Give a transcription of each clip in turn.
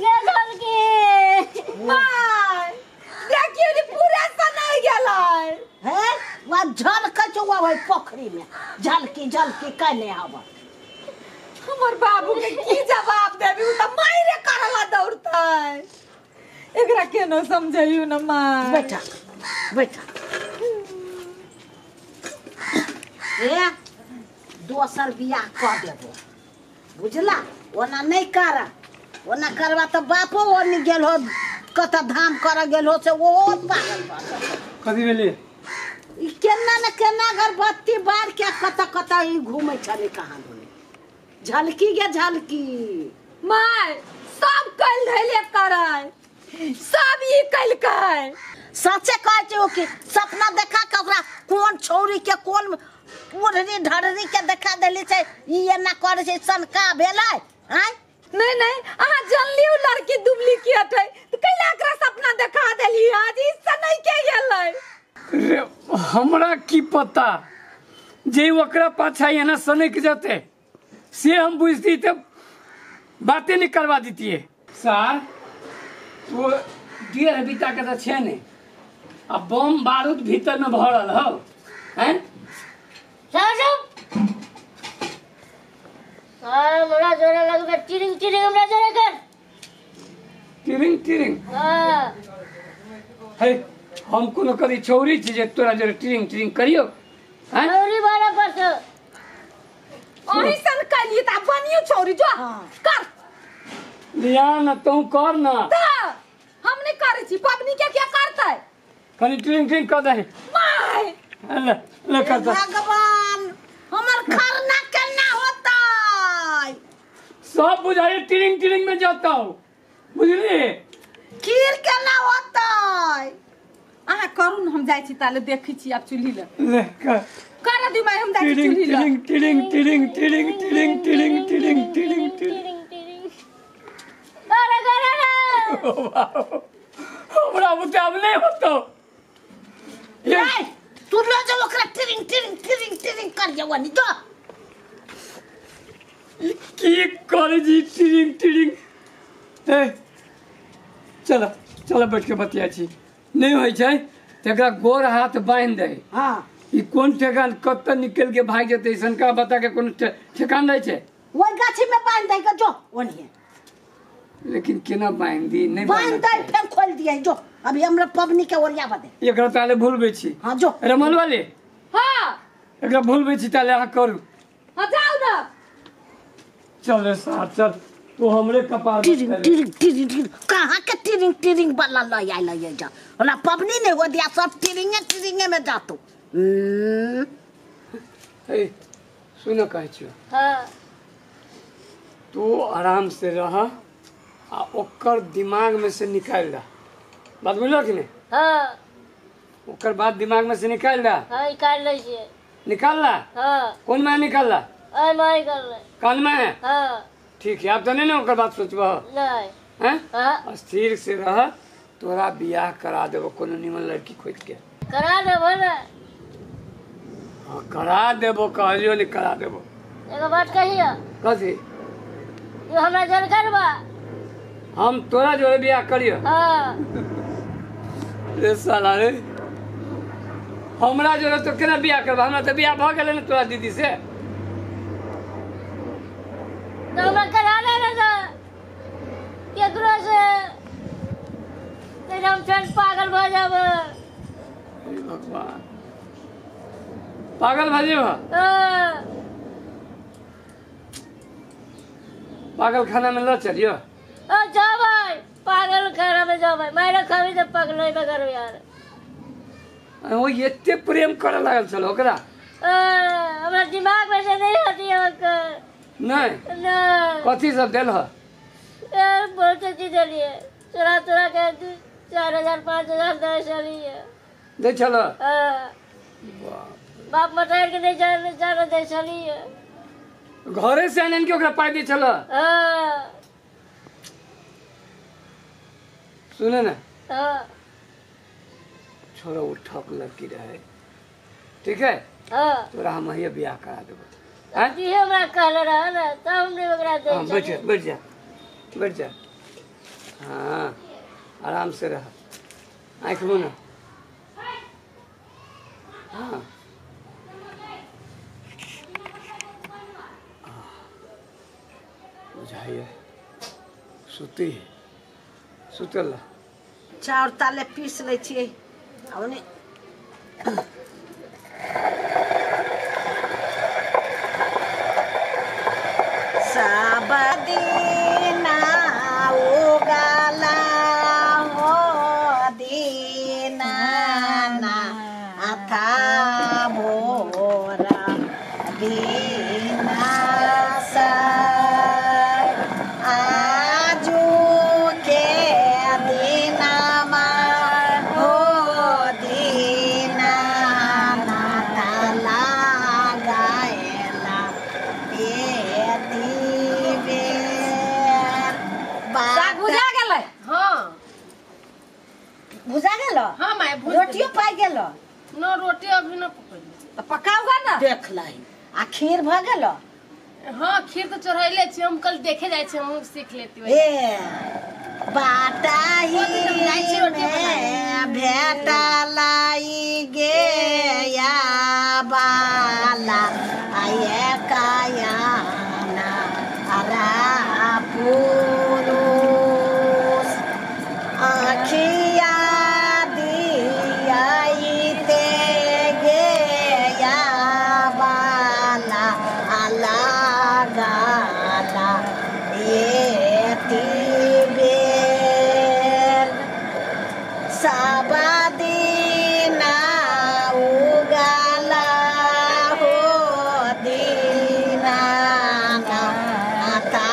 ये झलकी माय देखियो नी पूरा सनाई गेलै है वा झलक चौवा भाई पोखरी में झलकी झलकी कने आवा हमर बाबू के की जवाब देबी उ त मायरे करला दौड़तै एकरा केनो समझैयू न माय बैठा बैठा ए दोसर बियाह कर देबो बुझला ओना नहीं कर ओना करवा त बापो ओनी गेल हो कत धाम कर गेल हो से ओ पागल बा कथी भेलै ई केना न केना अगरबत्ती बार के कत कत ई घूमै छले कहां बोले झलकी गे झलकी माय सब कल धैले करै सब ई कल कै सच्चे कहै छै कि सपना देखा के ओकरा कोन छौरी के कोन ओढ़नी ढड़नी के देखा देली छै ई एना करे छै सनका भेलै हैं नहीं नहीं आहा जानली उ लड़की डुप्लीकेट है तो कैला एकरा सपना देखा देली आज ई से नहीं के गेलै रे हमरा की पता जे ओकरा पाछा एना सनक जते से हम बुझती त बातें नहीं करवा दीतिए सर वो डेढ़ बीता के तो छे ने आ बम बारूद भीतर में भरल हो हैं हमरा जोरे लगबे टिरिंग टिरिंग हमरा जोरे कर टिरिंग टिरिंग हां है हम कोनो करी छौरी छी जे तोरा जरे टिरिंग टिरिंग करियो हैं छौरी वाला बस ओही सन कलिए त बनियो छौरी जो कर लिया न तू कर न हम नहीं करे छी पबनी के क्या करतै कनी टिरिंग टिरिंग कर दे माय ले ले कर दे भगवान हमर खरना केना होतै सब बुझाई टिरिंग टिरिंग में जाता हूँ बुझली खीर केना होतै आहा करू न हम जाय छी ताले देखै छी आब चुल्ही ले कर दी मैं हम जाय छी चुल्ही ले टिरिंग टिरिंग टिरिंग टिरिंग टिरिंग टिरिंग टिरिंग टिरिंग अरे करे हमरा बुते अब नहीं होतो ये तू ले जा ओकरा टिरिंग टिरिंग टिरिंग टिरिंग कर जवानी तो की करे जी टिरिंग टिरिंग ए चलो चलो बैठ के बतिया छी नहीं होय छै तेकरा गोर हाथ बांध दे हां ई कोन ठेकान कत निकल के भाग जते ऐसन का बता के कोन ठेकान नहीं छै वो गाछी में बांध दे के जो ओनिए लेकिन केना बांध दी नहीं बांध दे फेर खोल दिए जो अभी हमरा पबनी के ओरिया बदे एकरा ताले भूलबे छी हां जो रमल वाले हां एकरा भूलबे छी ताले आ करू हां जाओ ना चल रे साथ चल तू हमरे कपार टिरिंग टिरिंग टिरिंग टिरिंग कहां के टिरिंग टिरिंग वाला ले जा होला पबनी नहीं हो दिया सब टिरिंगे में जा तू ए सुन कहै छियो हां तू आराम से रह आ ओकर दिमाग में से निकाल दा बात बुझलो कि नहीं हां ओकर बात दिमाग में से निकाल दा हां निकाल ले छिए निकाल ला हां कौन में निकाल ला आई माई कर ले कान में हां ठीक है अब तो नहीं ना ओकर बात सोचबो नहीं हैं हां स्थिर से रह तोरा बियाह करा देबो कोनो निमन लड़की खोज के करा देबो ना हां करा देबो कहलियो नहीं करा देबो एगो बात कहियो कथी यो हमरा जल करबा हम तोरा जोड़े बियाह करियो हां रे साला रे हमरा जोड़े तो केना बियाह करबा हमरा तो बियाह भ गेलै ना तोरा दीदी से तो हमरा करा ले ना केकरो से तेरे हम चल पागल भ जाब हे भगवान पागल भाजी हो पागल खाना में ल चलियो जा भाई पागल खाना में जा भाई मारे खावी तो पागल होई बगर यार वो एते प्रेम करे लागल छल ओकरा हमरा दिमाग में से नहीं हटी ओकर नहीं ना कथी सब देल ह यार बहुत चीज दिलिए चोरा चोरा के 4000 5000 दे चलिए दे चलो बाप मटार के नहीं जाने दे चलिए घरे से आनन के ओकरा पाई दे चलो सुने ना छोरा उठक लड़की रहे ठीक है तोरा हम ये बियाह करा देबो जी हमरा कहले रहा ना तब हमने ओकरा दे हाँ बैठ बैठ जा बैठ जा। हाँ आराम से रह, आँख मुना। हाँ बुझाइए सुती सुतल। चाउर ताले पीस लै छियै ओने सब दिना उगाला हो दीना ना था भोरा दीना सा आजू के दीनामा हो दीना ना ताला गायला साग भुजा गेलै। हाँ भुजा गेल हाँ माय भूज रोटियो पाइ गेल न रोटी अभी न पकड़ी तो पकाऊगा ना देख लाई आ खीर भ गेल। हाँ खीर तो चढ़ैले छी हम कल देखे जाय छी हम सीख लेती हूँ। ए बाटाही में भेटा लाई गे या बाला आये काया ना अरा पुरुष आखिया दियाई ते गे या बाला अला गाला ये तीबेर साबादीना उगाला हो दीना नाता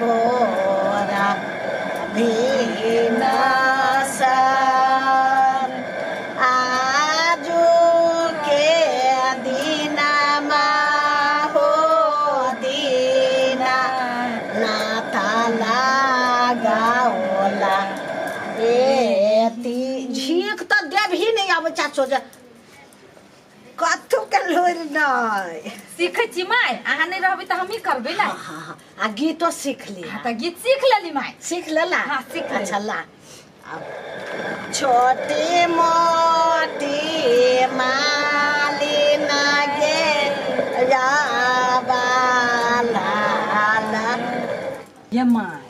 बोरा भीनासन आजू के दीनामा हो दीना नाता लगाओला एती झीक तो देव ही नहीं आवे चाचो जे कथु के लोर नहीं सीखै छी माय अहाँ नहीं रहबै त हमही करबै ना। हाँ आ गीतो सीख ली हाँ त गीत सीख लेली माय। सीख लेला हाँ, सीख लेली। अच्छा ला अब छोटी मोटी माली नागे या बाला ये माय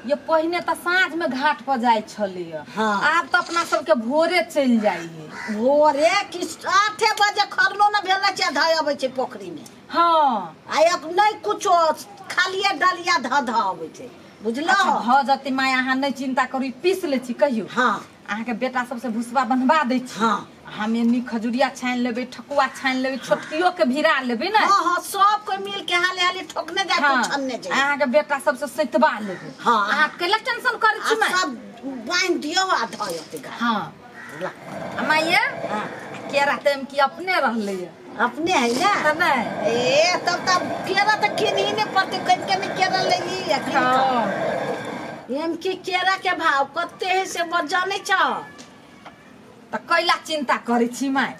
ये पहिने त साँझ में घाट पर जाय छलै। हाँ। आब त अपना सबके भोरे चल जाइए। भोरे किस 8 बजे खरनो न भेला छै ध आबै छै पोखरी में। हाँ आयक नहीं कुछो खालिए डलिया ध आबै छै बुझलो। अच्छा भ जते माय अहाँ नहीं चिंता करू पीस ले छी कहियो। हाँ अहाँ के बेटा सबसे भुसवा बनवा दै छी। हाँ हम एनी खजुरिया छान लेबै ठकुआ छान लेबै छोटकियो के भिरा लेबै ना। हाँ हाँ सब कोई मिल के हाले हाले ठोकने जाए हाँ तो छन्ने जाए। अहाँ के बेटा सबसे सैतबा लेबै। हाँ। अहाँ केला टेंशन करै छी माय। सब बांध दियो आ धयो ते गा। हाँ ला माये हाँ केरा तेम की अपने रहलै अपने है ना त नहीं। ए तब केरा त किनी ने पड़ते कन के में केरा लेली हाँ एम की केरा के भाव कते है से जाने छ त कैला चिंता करै छी माय।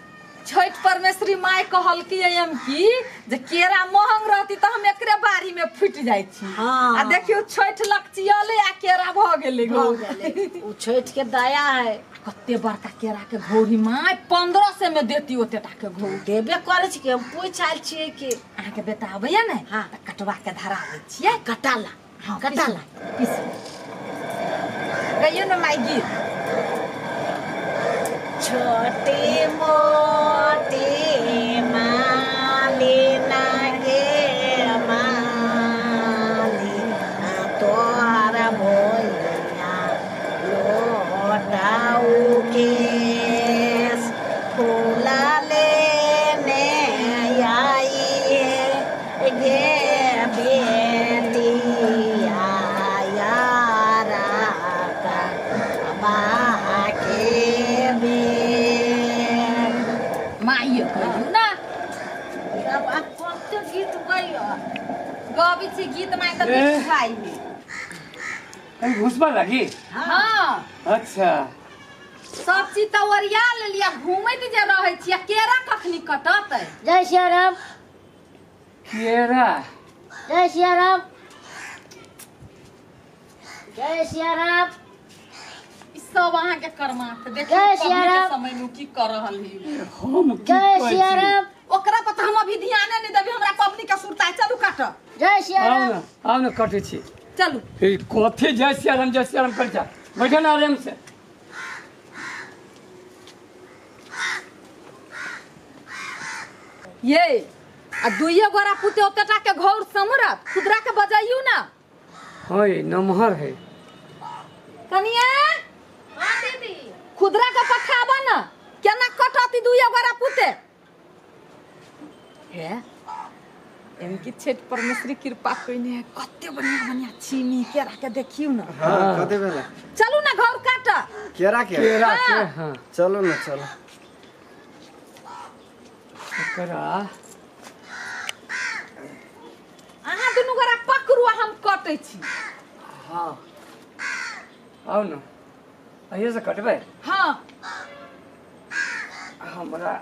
छठ परमेश्वरी माय कहल की एम की जे केरा महंग रहती त हम एकरे बारी में फुट जाय छी। हाँ। आ देखियो छठ लकचियले आ केरा भ गेलै हो गेले उ छठ के दया है। कते बड़का केरा के घोड़ी माय 1500 में देती ओतेटा के घोड़ी। देबे करे छी कि हम पूछ आइल छिए कि अहाँ के बेटा आबैया ने हाँ। त कटवा के धरा दै छियै। कटाला हाँ कटाला पीस गइयो न माय गीत। छोटी मोटी माली नागे माली तोर भोलिया लोटाऊ केस फूला लेने आई गे बेटिया यारा का बाके माइयो कहियो ना अब कते गीत गइयो गबै छी गीत माय त ए। खाइ। कहीं घुसबा लगी। हाँ अच्छा सब चीज त ओरिया लेलिया घूमैत जे रहै छी केरा कखनी कटतै। जय श्री राम केरा जय सिया राम। जय सिया राम। ई सब अहाँ के कर्मा के देखियो जय पबनी सिया के राम। समय में की कर रहल ही। हम की जय कहै सिया छी? राम। ओकरा पर हम अभी ध्यान नहीं देबी, हमरा पबनी के सुरता चलू काट जय सिया आओ राम। ना कटे छी। चलू। ए कथे जय सिया राम कर जा। बैठे ना आराम से। ये आ दुइये गोरा पुते ओतटा के घौर समरत खुदरा के बजाइयो ना। हाय नमहर है। कनिया हाँ दीदी। खुदरा के पठाबा ना, केना कटती दुइये गोरा पुते। हे इनकी छठ परमेश्वरी कृपा कइने है, कते बढ़िया बढ़िया छीमी केरा के देखियो ना। हाँ कते बेला चलू ना घर काट। केरा के केरा के हाँ चलो ना चलो। एकरा अहाँ दुनू गोरा पकड़ू हम कटै छी। हाँ आओ ना अहिए से कटबै। हाँ हमरा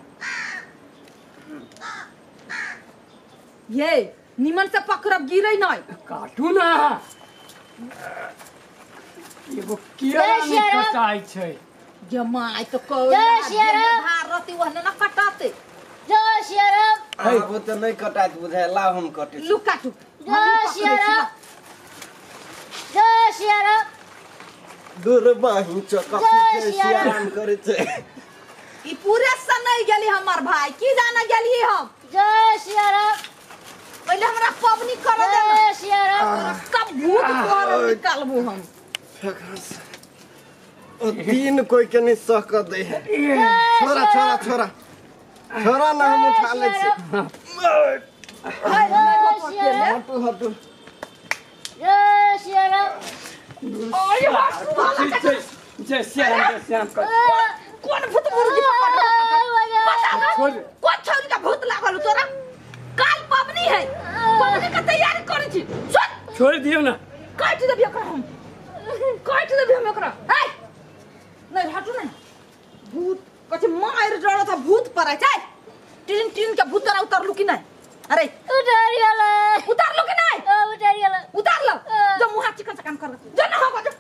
ये निमन से पकड़ब गिरै नहीं। काटू ना एगो केरा जय नहीं श्री राम। कटाई छै। जमाई तो कहो जय सिया राम। भारती वहने ना कटाते। जय सिया राम। हाँ वो तो नहीं कटात बुझाय, लाओ हम कटे छी। लू काटू। जय सिया राम। जय सिया राम। दूर बाही चका जय जय सिया सिया राम। राम करे छै। ई पूरे सन नहीं गेली हमर भाई, की जाना गेली हम। जय सिया राम। पहले हमरा पबनी करे दे ना। जय सिया राम। कब भूत तोहर निकालबू हम। ओ तीन कोई के नहीं सह कर दे है। छोरा छोरा छोरा छोरा ना हम उठा ले छी। हाय नहीं हो पकेले। हटू हटू जय सिया राम। ओए हटू वाला के जय सिया राम कर। कौन भूत मुर्गी पता है? छोड़ कौन छोरी का भूत लागल तोरा? काल पबनी है, पबनी का तैयारी करै छी। सुन छोड़ दियो ना। काट देबी ओकरा हम, काट देबी हम ओकरा। हे नहीं हटू नहीं। भूत कछ मार डर था भूत पर है। टीन टीन के भूत उतर लू कि नहीं? अरे उतार गेला। उतार लो कि नहीं? उतार गेला। उतार लो। जो मुंह चिकन चिकन कर जो ना होगा जो।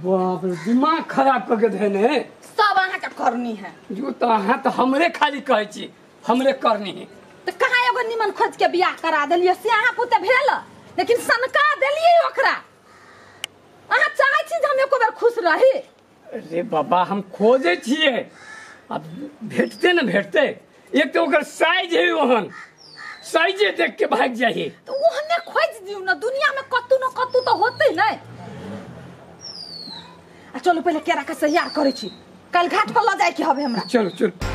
बाप रे दिमाग खराब करके देने। सब अहाँ के करनी है। जो तो अहाँ तो हमरे खाली कहै छी हमरे करनी है। तो कहाँ एगो निमन खोज के बियाह करा देलिए से अहाँ पुते भेल, लेकिन सनका देलिए ओकरा। अहाँ चाहै छी जे हम एको बेर खुश रही। अरे बाबा हम खोजे छिए, अब भेटते न भेटते। एक तो ओकर साइज है ओहन, साइजे देख के भाग जाइए। तो ओहने खोज दियो ना, दुनिया में कतू न कतू तो होते नहीं। आ चलो पहले केरा के तैयार करे छी, कल घाट पर ल जाए के हवे हमरा। चलो चलो।